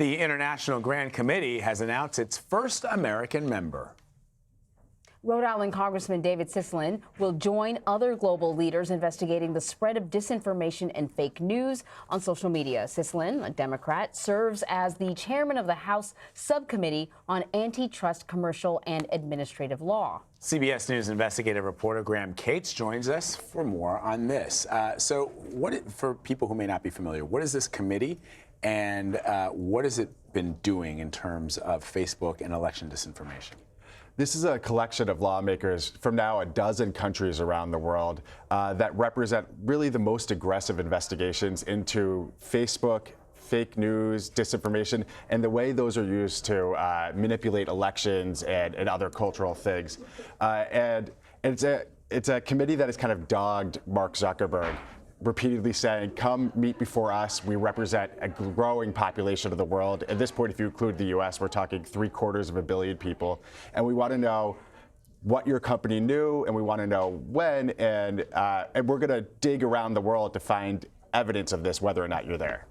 The International Grand Committee has announced its first American member. Rhode Island Congressman David Sislin will join other global leaders investigating the spread of disinformation and fake news on social media. Sislin, a Democrat, serves as the chairman of the House Subcommittee on Antitrust, Commercial, and Administrative Law. CBS News investigative reporter Graham Cates joins us for more on this. For people who may not be familiar, what is this committee and what has it been doing in terms of Facebook and election disinformation? This is a collection of lawmakers from now a dozen countries around the world that represent really the most aggressive investigations into Facebook, fake news, disinformation, and the way those are used to manipulate elections and other cultural things. And it's a committee that has kind of dogged Mark Zuckerberg, repeatedly saying, come meet before us. We represent a growing population of the world. At this point, if you include the US, we're talking 750 million people. And we want to know what your company knew, and we want to know when, and we're going to dig around the world to find evidence of this, whether or not you're there.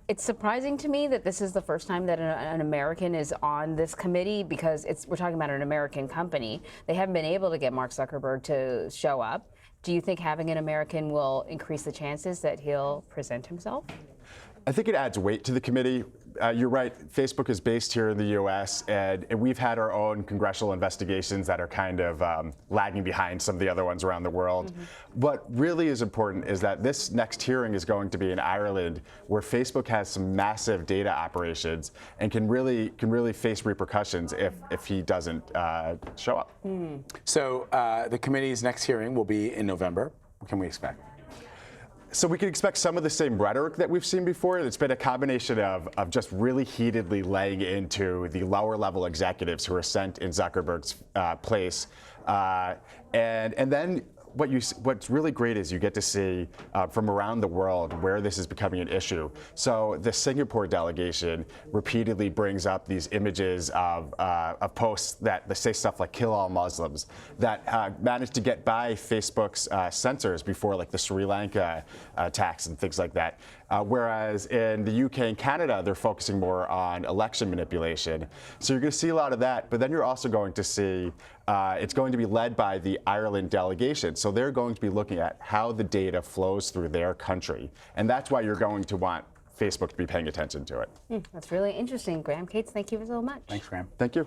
It's surprising to me that this is the first time that an American is on this committee, because we're talking about an American company. They haven't been able to get Mark Zuckerberg to show up. Do you think having an American will increase the chances that he'll present himself? I think it adds weight to the committee. You're right, Facebook is based here in the U.S., and we've had our own congressional investigations that are kind of lagging behind some of the other ones around the world. What really is important is that this next hearing is going to be in Ireland, where Facebook has some massive data operations and can really face repercussions if he doesn't show up. So the committee's next hearing will be in November. What can we expect? So we can expect some of the same rhetoric that we've seen before. It's been a combination of just really heatedly laying into the lower level executives who are sent in Zuckerberg's place. And then what's really great is you get to see from around the world where this is becoming an issue. So the Singapore delegation repeatedly brings up these images of posts that say stuff like "kill all Muslims" that managed to get by Facebook's censors before, like the Sri Lanka attacks and things like that. Whereas in the UK and Canada, they're focusing more on election manipulation. So you're going to see a lot of that, but then you're also going to see it's going to be led by the Ireland delegation. So they're going to be looking at how the data flows through their country. And that's why you're going to want Facebook to be paying attention to it. That's really interesting. Graham Cates, thank you so much. Thanks, Graham. Thank you.